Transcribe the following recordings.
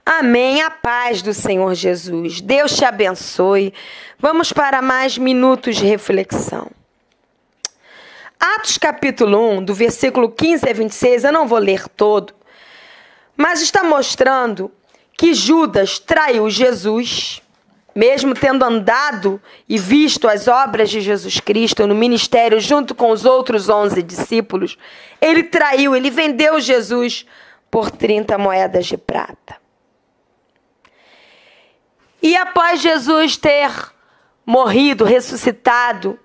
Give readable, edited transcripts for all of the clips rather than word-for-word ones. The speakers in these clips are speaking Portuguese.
Amém. A paz do Senhor Jesus. Deus te abençoe. Vamos para mais minutos de reflexão. Atos capítulo 1, do versículo 15 a 26, eu não vou ler todo, mas está mostrando que Judas traiu Jesus, mesmo tendo andado e visto as obras de Jesus Cristo no ministério junto com os outros 11 discípulos. Ele traiu, ele vendeu Jesus por 30 moedas de prata. E após Jesus ter morrido, ressuscitado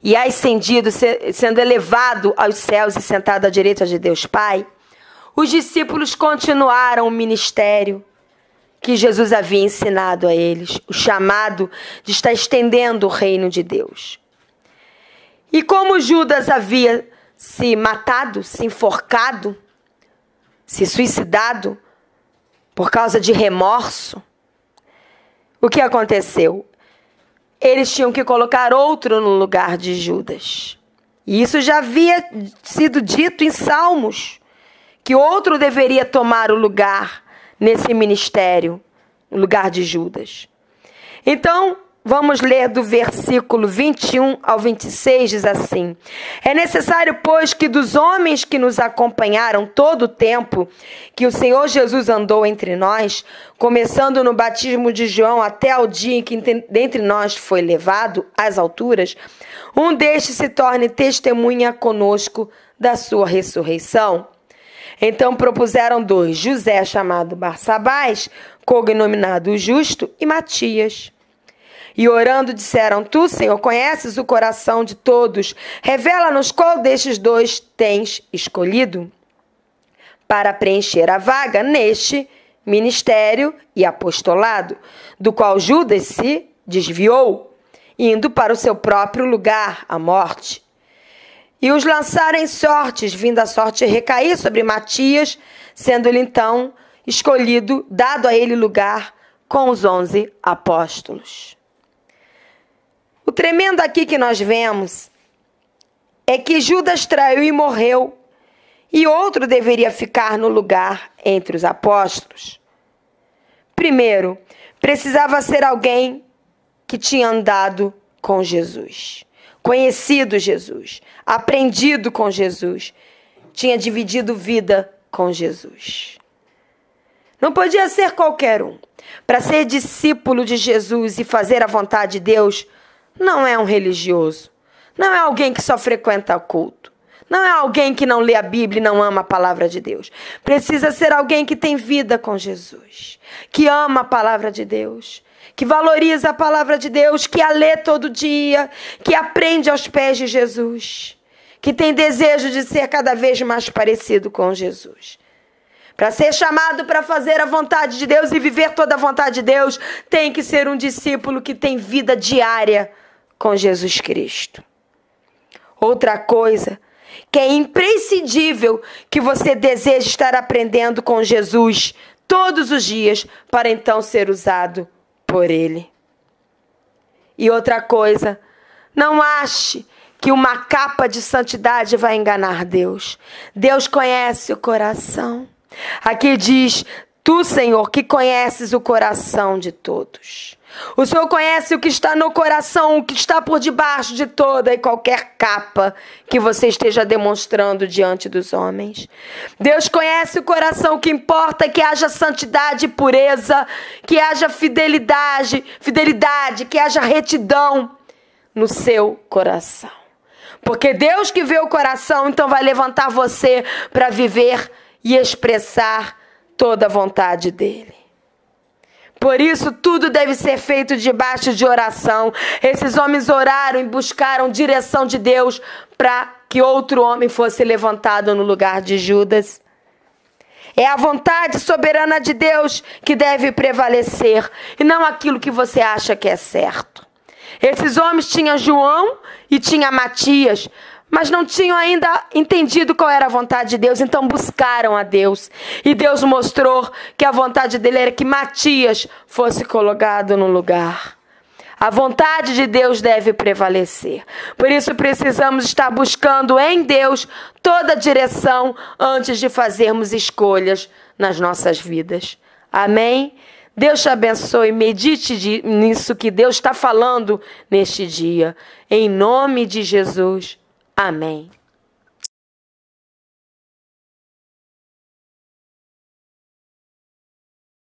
e ascendido, sendo elevado aos céus e sentado à direita de Deus Pai, os discípulos continuaram o ministério que Jesus havia ensinado a eles, o chamado de estar estendendo o reino de Deus. E como Judas havia se matado, se enforcado, se suicidado por causa de remorso, o que aconteceu? Eles tinham que colocar outro no lugar de Judas. E isso já havia sido dito em Salmos, que outro deveria tomar o lugar nesse ministério, no lugar de Judas. Então, vamos ler do versículo 21 ao 26, diz assim: É necessário, pois, que dos homens que nos acompanharam todo o tempo que o Senhor Jesus andou entre nós, começando no batismo de João até ao dia em que dentre nós foi levado às alturas, um destes se torne testemunha conosco da sua ressurreição. Então propuseram dois, José, chamado Barsabás, cognominado o Justo, e Matias. E orando disseram: Tu, Senhor, conheces o coração de todos. Revela-nos qual destes dois tens escolhido para preencher a vaga neste ministério e apostolado, do qual Judas se desviou, indo para o seu próprio lugar, a morte. E os lançaram em sortes, vindo a sorte recair sobre Matias, sendo-lhe então escolhido, dado a ele lugar com os 11 apóstolos. O tremendo aqui que nós vemos é que Judas traiu e morreu, e outro deveria ficar no lugar entre os apóstolos. Primeiro, precisava ser alguém que tinha andado com Jesus, conhecido Jesus, aprendido com Jesus, tinha dividido vida com Jesus. Não podia ser qualquer um. Para ser discípulo de Jesus e fazer a vontade de Deus, não é um religioso, não é alguém que só frequenta culto, não é alguém que não lê a Bíblia e não ama a palavra de Deus. Precisa ser alguém que tem vida com Jesus, que ama a palavra de Deus, que valoriza a palavra de Deus, que a lê todo dia, que aprende aos pés de Jesus, que tem desejo de ser cada vez mais parecido com Jesus. Para ser chamado para fazer a vontade de Deus e viver toda a vontade de Deus, tem que ser um discípulo que tem vida diária com Jesus Cristo. Outra coisa que é imprescindível, que você deseja estar aprendendo com Jesus todos os dias, para então ser usado por Ele. E outra coisa, não ache que uma capa de santidade vai enganar Deus. Deus conhece o coração. Aqui diz: Tu, Senhor, que conheces o coração de todos. O Senhor conhece o que está no coração, o que está por debaixo de toda e qualquer capa que você esteja demonstrando diante dos homens. Deus conhece o coração. O que importa é que haja santidade e pureza, que haja fidelidade, que haja retidão no seu coração. Porque Deus que vê o coração, então vai levantar você para viver e expressar toda a vontade dele. Por isso, tudo deve ser feito debaixo de oração. Esses homens oraram e buscaram direção de Deus para que outro homem fosse levantado no lugar de Judas. É a vontade soberana de Deus que deve prevalecer, e não aquilo que você acha que é certo. Esses homens tinham João e tinham Matias, mas não tinham ainda entendido qual era a vontade de Deus, então buscaram a Deus. E Deus mostrou que a vontade dele era que Matias fosse colocado no lugar. A vontade de Deus deve prevalecer. Por isso precisamos estar buscando em Deus toda a direção antes de fazermos escolhas nas nossas vidas. Amém? Deus te abençoe, medite nisso que Deus está falando neste dia. Em nome de Jesus. Amém.